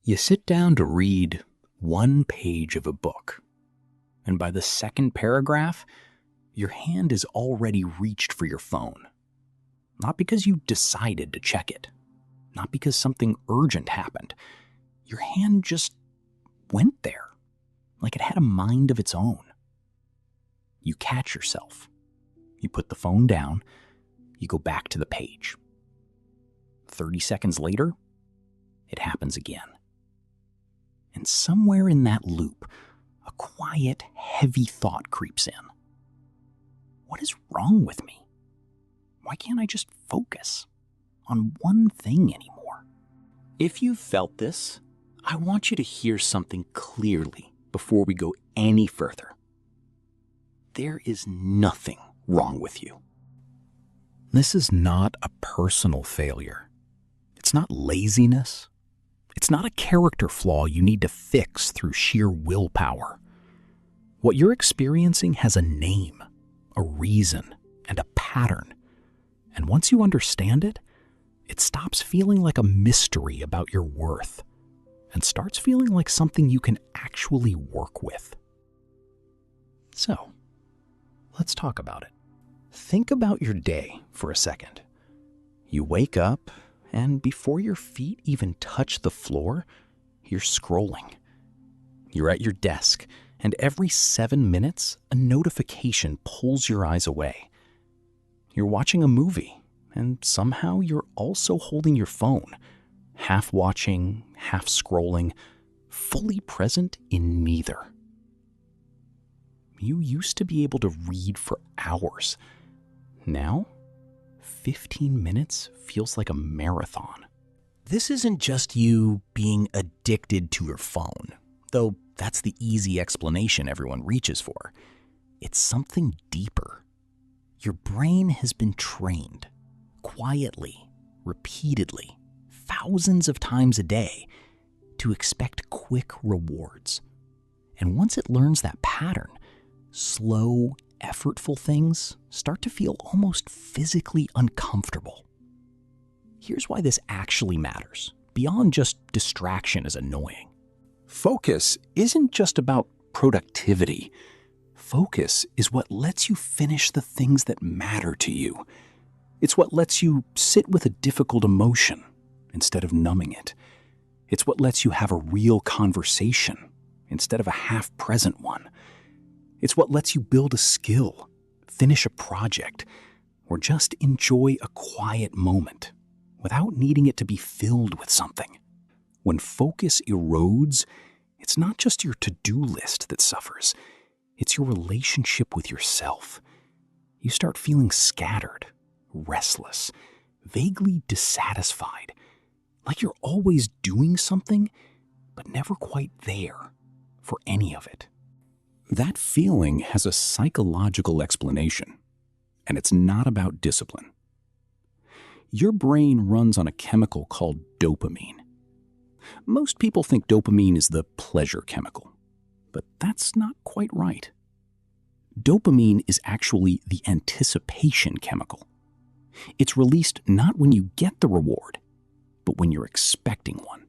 You sit down to read one page of a book, and by the second paragraph, your hand is already reached for your phone. Not because you decided to check it, not because something urgent happened. Your hand just went there, like it had a mind of its own. You catch yourself. You put the phone down. You go back to the page. 30 seconds later, it happens again. And somewhere in that loop, a quiet, heavy thought creeps in. What is wrong with me? Why can't I just focus on one thing anymore? If you've felt this, I want you to hear something clearly before we go any further. There is nothing wrong with you. This is not a personal failure. It's not laziness. It's not a character flaw you need to fix through sheer willpower. What you're experiencing has a name, a reason, and a pattern. And once you understand it, it stops feeling like a mystery about your worth and starts feeling like something you can actually work with. So, let's talk about it. Think about your day for a second. You wake up, and before your feet even touch the floor, you're scrolling. You're at your desk, and every 7 minutes, a notification pulls your eyes away. You're watching a movie, and somehow you're also holding your phone, half watching, half scrolling, fully present in neither. You used to be able to read for hours. Now, 15 minutes feels like a marathon. This isn't just you being addicted to your phone, though that's the easy explanation everyone reaches for. It's something deeper. Your brain has been trained, quietly, repeatedly, thousands of times a day, to expect quick rewards. And once it learns that pattern, slow, effortful things start to feel almost physically uncomfortable. Here's why this actually matters, beyond just distraction as annoying. Focus isn't just about productivity. Focus is what lets you finish the things that matter to you. It's what lets you sit with a difficult emotion instead of numbing it. It's what lets you have a real conversation instead of a half-present one. It's what lets you build a skill, finish a project, or just enjoy a quiet moment without needing it to be filled with something. When focus erodes, it's not just your to-do list that suffers. It's your relationship with yourself. You start feeling scattered, restless, vaguely dissatisfied, like you're always doing something, but never quite there for any of it. That feeling has a psychological explanation, and it's not about discipline. Your brain runs on a chemical called dopamine. Most people think dopamine is the pleasure chemical, but that's not quite right. Dopamine is actually the anticipation chemical. It's released not when you get the reward, but when you're expecting one.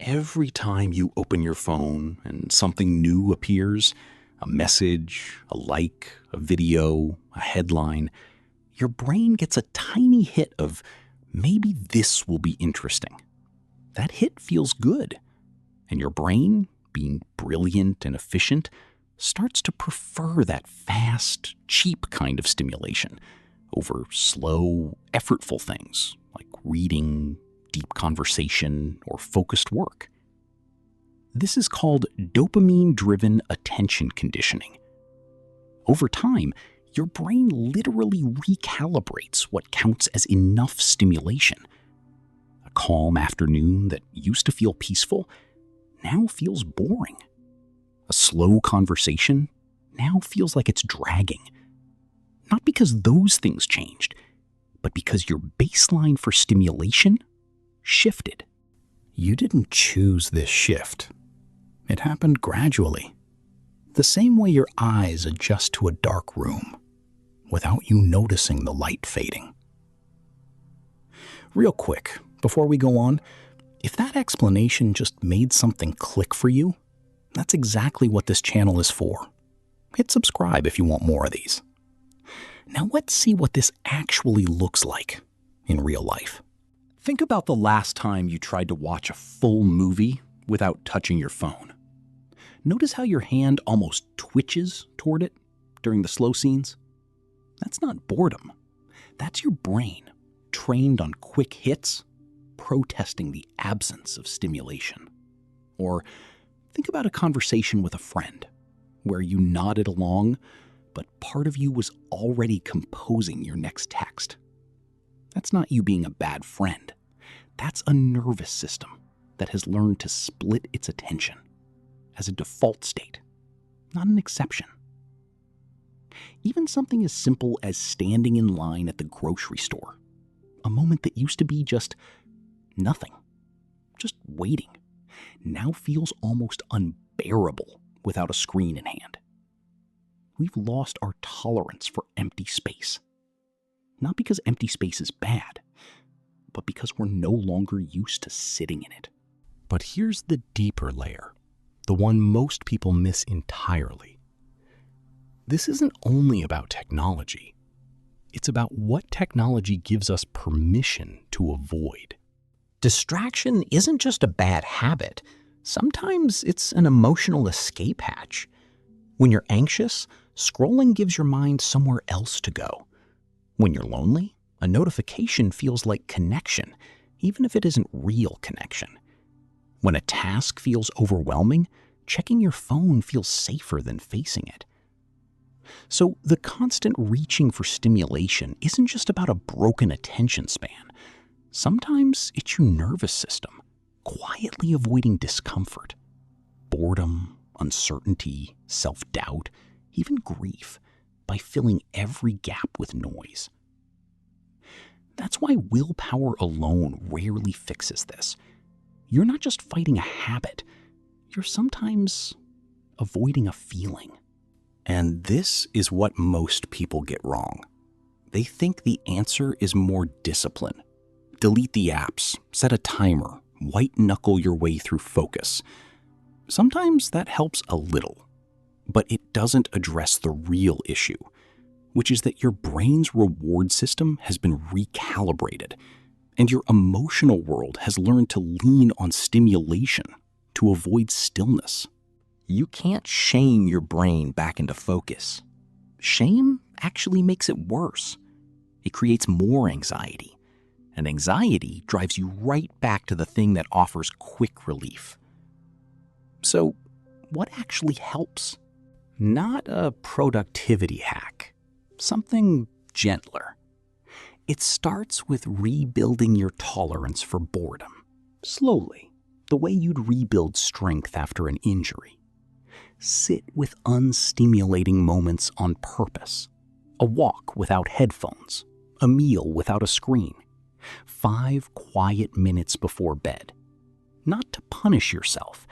Every time you open your phone and something new appears, a message, a like, a video, a headline, your brain gets a tiny hit of, maybe this will be interesting. That hit feels good, and your brain, being brilliant and efficient, starts to prefer that fast, cheap kind of stimulation over slow, effortful things like reading, deep conversation, or focused work. This is called dopamine-driven attention conditioning. Over time, your brain literally recalibrates what counts as enough stimulation. A calm afternoon that used to feel peaceful now feels boring. A slow conversation now feels like it's dragging. Not because those things changed, but because your baseline for stimulation shifted. You didn't choose this shift. It happened gradually. The same way your eyes adjust to a dark room without you noticing the light fading. Real quick, before we go on, If that explanation just made something click for you, that's exactly what this channel is for. Hit subscribe if you want more of these. Now let's see what this actually looks like in real life. Think about the last time you tried to watch a full movie without touching your phone. Notice how your hand almost twitches toward it during the slow scenes? That's not boredom. That's your brain, trained on quick hits, protesting the absence of stimulation. Or think about a conversation with a friend where you nodded along, but part of you was already composing your next text. That's not you being a bad friend. That's a nervous system that has learned to split its attention as a default state, not an exception. Even something as simple as standing in line at the grocery store, a moment that used to be just nothing, just waiting, now feels almost unbearable without a screen in hand. We've lost our tolerance for empty space. Not because empty space is bad, but because we're no longer used to sitting in it. But here's the deeper layer, the one most people miss entirely. This isn't only about technology. It's about what technology gives us permission to avoid. Distraction isn't just a bad habit. Sometimes it's an emotional escape hatch. When you're anxious, scrolling gives your mind somewhere else to go. When you're lonely, a notification feels like connection, even if it isn't real connection. When a task feels overwhelming, checking your phone feels safer than facing it. So the constant reaching for stimulation isn't just about a broken attention span. Sometimes it's your nervous system, quietly avoiding discomfort, boredom, uncertainty, self-doubt, even grief, by filling every gap with noise. That's why willpower alone rarely fixes this. You're not just fighting a habit, you're sometimes avoiding a feeling. And this is what most people get wrong. They think the answer is more discipline. Delete the apps, set a timer, white-knuckle your way through focus. Sometimes that helps a little, but it doesn't address the real issue, which is that your brain's reward system has been recalibrated, and your emotional world has learned to lean on stimulation to avoid stillness. You can't shame your brain back into focus. Shame actually makes it worse. It creates more anxiety, and anxiety drives you right back to the thing that offers quick relief. So, what actually helps? Not a productivity hack, something gentler. It starts with rebuilding your tolerance for boredom, slowly, the way you'd rebuild strength after an injury. Sit with unstimulating moments on purpose. A walk without headphones, a meal without a screen, 5 quiet minutes before bed. Not to punish yourself,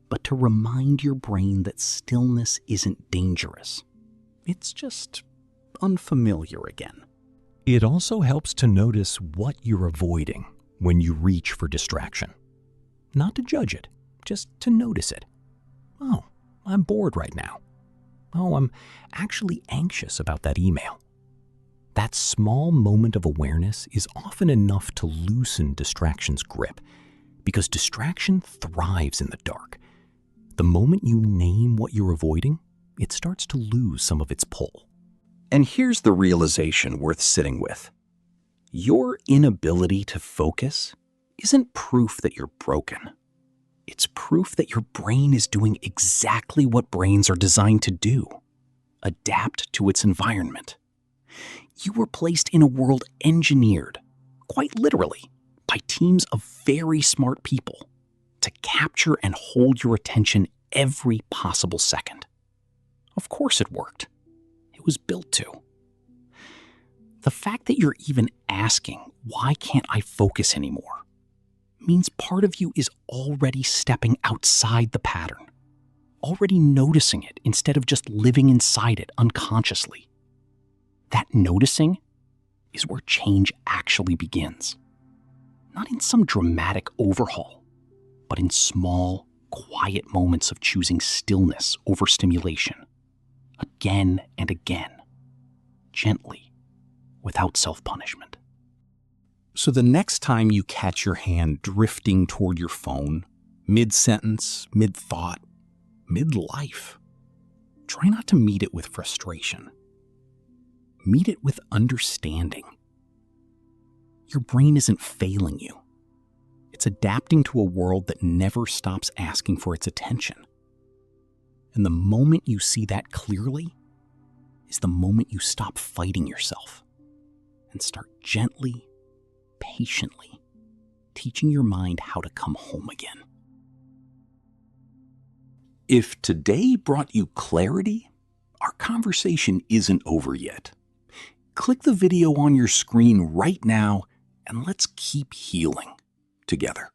but to remind your brain that stillness isn't dangerous. It's just unfamiliar again. It also helps to notice what you're avoiding when you reach for distraction. Not to judge it, just to notice it. Oh, I'm bored right now. Oh, I'm actually anxious about that email. That small moment of awareness is often enough to loosen distraction's grip, because distraction thrives in the dark. The moment you name what you're avoiding, it starts to lose some of its pull. And here's the realization worth sitting with. Your inability to focus isn't proof that you're broken. It's proof that your brain is doing exactly what brains are designed to do: adapt to its environment. You were placed in a world engineered, quite literally, by teams of very smart people to capture and hold your attention every possible second. Of course it worked. It was built to. The fact that you're even asking, why can't I focus anymore, means part of you is already stepping outside the pattern, already noticing it instead of just living inside it unconsciously. That noticing is where change actually begins. Not in some dramatic overhaul, but in small, quiet moments of choosing stillness over stimulation, again and again, gently, without self-punishment. So the next time you catch your hand drifting toward your phone, mid-sentence, mid-thought, mid-life, try not to meet it with frustration. Meet it with understanding. Your brain isn't failing you. It's adapting to a world that never stops asking for its attention. And the moment you see that clearly is the moment you stop fighting yourself and start gently, patiently teaching your mind how to come home again. If today brought you clarity, our conversation isn't over yet. Click the video on your screen right now and let's keep healing together.